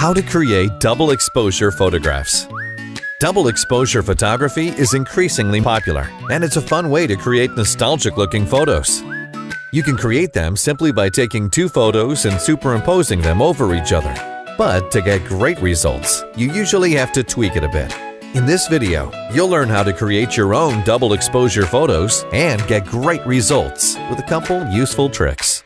How to create double exposure photographs. Double exposure photography is increasingly popular, and it's a fun way to create nostalgic-looking photos. You can create them simply by taking two photos and superimposing them over each other. But to get great results, you usually have to tweak it a bit. In this video, you'll learn how to create your own double exposure photos and get great results with a couple useful tricks.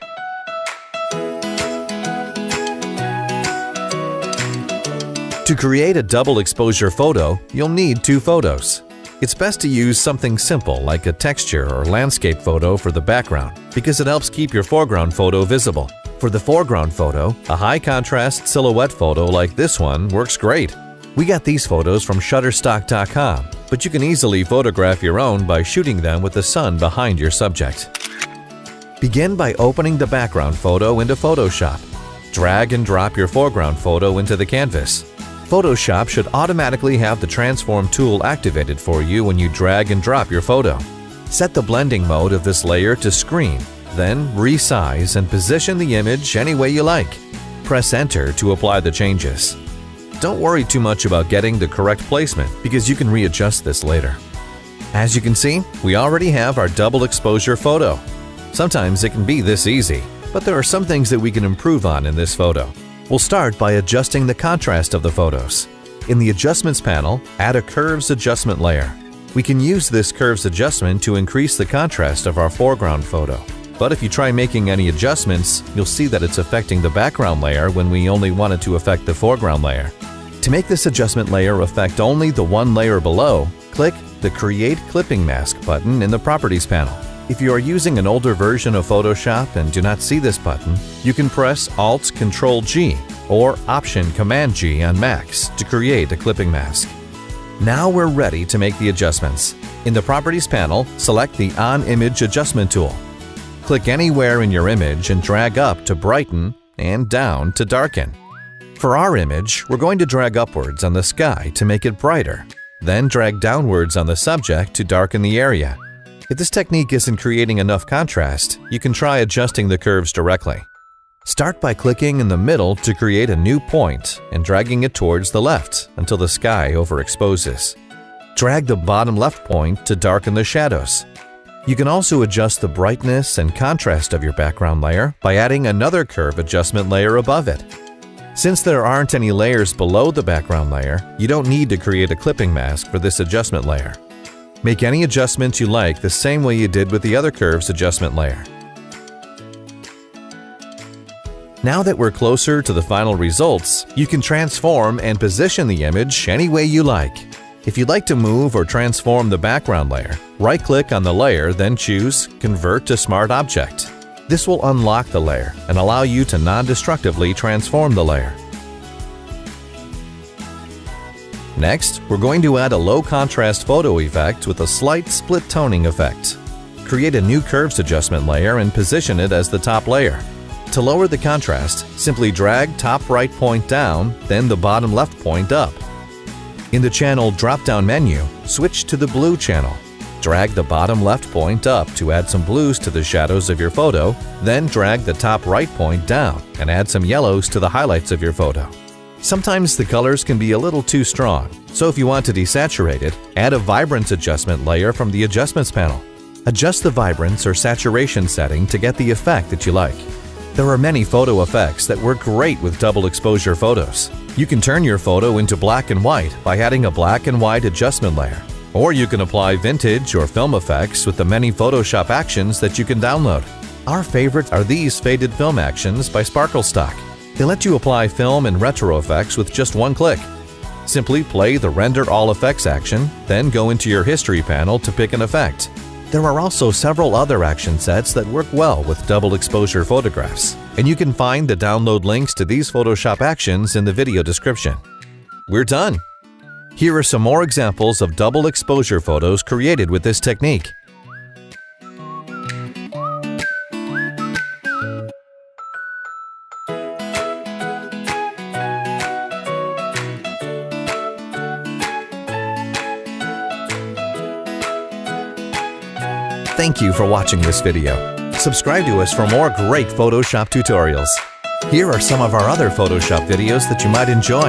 To create a double exposure photo, you'll need two photos. It's best to use something simple like a texture or landscape photo for the background because it helps keep your foreground photo visible. For the foreground photo, a high-contrast silhouette photo like this one works great. We got these photos from Shutterstock.com, but you can easily photograph your own by shooting them with the sun behind your subject. Begin by opening the background photo into Photoshop. Drag and drop your foreground photo into the canvas. Photoshop should automatically have the transform tool activated for you when you drag and drop your photo. Set the blending mode of this layer to screen, then resize and position the image any way you like. Press Enter to apply the changes. Don't worry too much about getting the correct placement because you can readjust this later. As you can see, we already have our double exposure photo. Sometimes it can be this easy, but there are some things that we can improve on in this photo. We'll start by adjusting the contrast of the photos. In the Adjustments panel, add a Curves Adjustment layer. We can use this Curves Adjustment to increase the contrast of our foreground photo. But if you try making any adjustments, you'll see that it's affecting the background layer when we only want it to affect the foreground layer. To make this adjustment layer affect only the one layer below, click the Create Clipping Mask button in the Properties panel. If you are using an older version of Photoshop and do not see this button, you can press Alt-Control-G or Option-Command-G on Macs to create a clipping mask. Now we're ready to make the adjustments. In the Properties panel, select the On-Image Adjustment tool. Click anywhere in your image and drag up to brighten and down to darken. For our image, we're going to drag upwards on the sky to make it brighter, then drag downwards on the subject to darken the area. If this technique isn't creating enough contrast, you can try adjusting the curves directly. Start by clicking in the middle to create a new point and dragging it towards the left until the sky overexposes. Drag the bottom left point to darken the shadows. You can also adjust the brightness and contrast of your background layer by adding another curve adjustment layer above it. Since there aren't any layers below the background layer, you don't need to create a clipping mask for this adjustment layer. Make any adjustments you like the same way you did with the other curves adjustment layer. Now that we're closer to the final results, you can transform and position the image any way you like. If you'd like to move or transform the background layer, right-click on the layer, then choose Convert to Smart Object. This will unlock the layer and allow you to non-destructively transform the layer. Next, we're going to add a low-contrast photo effect with a slight split toning effect. Create a new Curves Adjustment layer and position it as the top layer. To lower the contrast, simply drag top right point down, then the bottom left point up. In the Channel drop-down menu, switch to the Blue channel. Drag the bottom left point up to add some blues to the shadows of your photo, then drag the top right point down and add some yellows to the highlights of your photo. Sometimes the colors can be a little too strong, so if you want to desaturate it, add a Vibrance Adjustment layer from the Adjustments panel. Adjust the vibrance or saturation setting to get the effect that you like. There are many photo effects that work great with double exposure photos. You can turn your photo into black and white by adding a black and white adjustment layer. Or you can apply vintage or film effects with the many Photoshop actions that you can download. Our favorite are these faded film actions by SparkleStock. They let you apply film and retro effects with just one click. Simply play the Render All Effects action, then go into your History panel to pick an effect. There are also several other action sets that work well with double exposure photographs, and you can find the download links to these Photoshop actions in the video description. We're done! Here are some more examples of double exposure photos created with this technique. Thank you for watching this video. Subscribe to us for more great Photoshop tutorials. Here are some of our other Photoshop videos that you might enjoy.